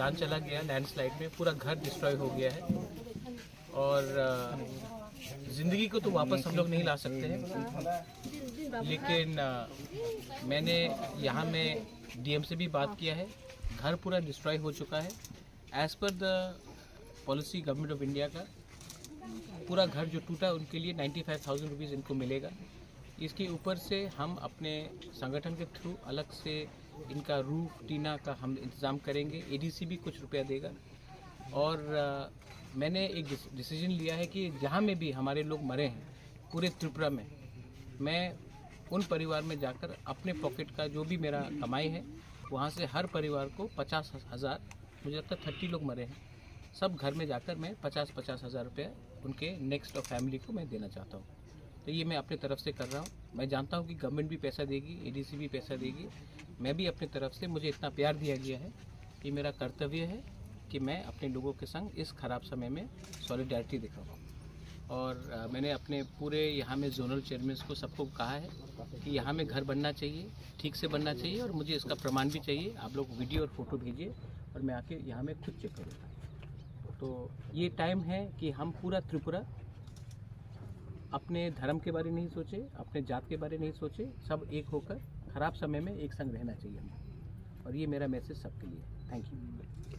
जान चला गया लैंडस्लाइड में, पूरा घर डिस्ट्रॉय हो गया है और ज़िंदगी को तो वापस हम लोग नहीं ला सकते हैं, लेकिन मैंने यहाँ में डीएम से भी बात किया है। घर पूरा डिस्ट्रॉय हो चुका है। As per the policy government of India का पूरा घर जो टूटा उनके लिए 95,000 रुपीज़ इनको मिलेगा। इसके ऊपर से हम अपने संगठन के थ्रू अलग से इनका रूफ टीना का हम इंतज़ाम करेंगे। एडीसी भी कुछ रुपया देगा और मैंने एक डिसीजन लिया है कि जहाँ में भी हमारे लोग मरे हैं पूरे त्रिपुरा में, मैं उन परिवार में जाकर अपने पॉकेट का जो भी मेरा कमाई है वहाँ से हर परिवार को 50,000, मुझे लगता है 30 लोग मरे हैं, सब घर में जाकर मैं 50-50 हज़ार रुपये उनके नेक्स्ट ऑफ फैमिली को मैं देना चाहता हूँ। तो ये मैं अपने तरफ से कर रहा हूँ। मैं जानता हूँ कि गवर्नमेंट भी पैसा देगी, एडीसी भी पैसा देगी, मैं भी अपनी तरफ से, मुझे इतना प्यार दिया गया है कि मेरा कर्तव्य है कि मैं अपने लोगों के संग इस ख़राब समय में सॉलिडारिटी दिखाऊँ। और मैंने अपने पूरे यहाँ में जोनल चेयरमैन को सबको कहा है कि यहाँ में घर बनना चाहिए, ठीक से बनना चाहिए और मुझे इसका प्रमाण भी चाहिए। आप लोग वीडियो और फोटो भेजिए और मैं आके यहाँ में खुद चेक करूँगा। तो ये टाइम है कि हम पूरा त्रिपुरा अपने धर्म के बारे में नहीं सोचे, अपने जात के बारे में नहीं सोचे, सब एक होकर खराब समय में एक संग रहना चाहिए हमें। और ये मेरा मैसेज सबके लिए। Thank you.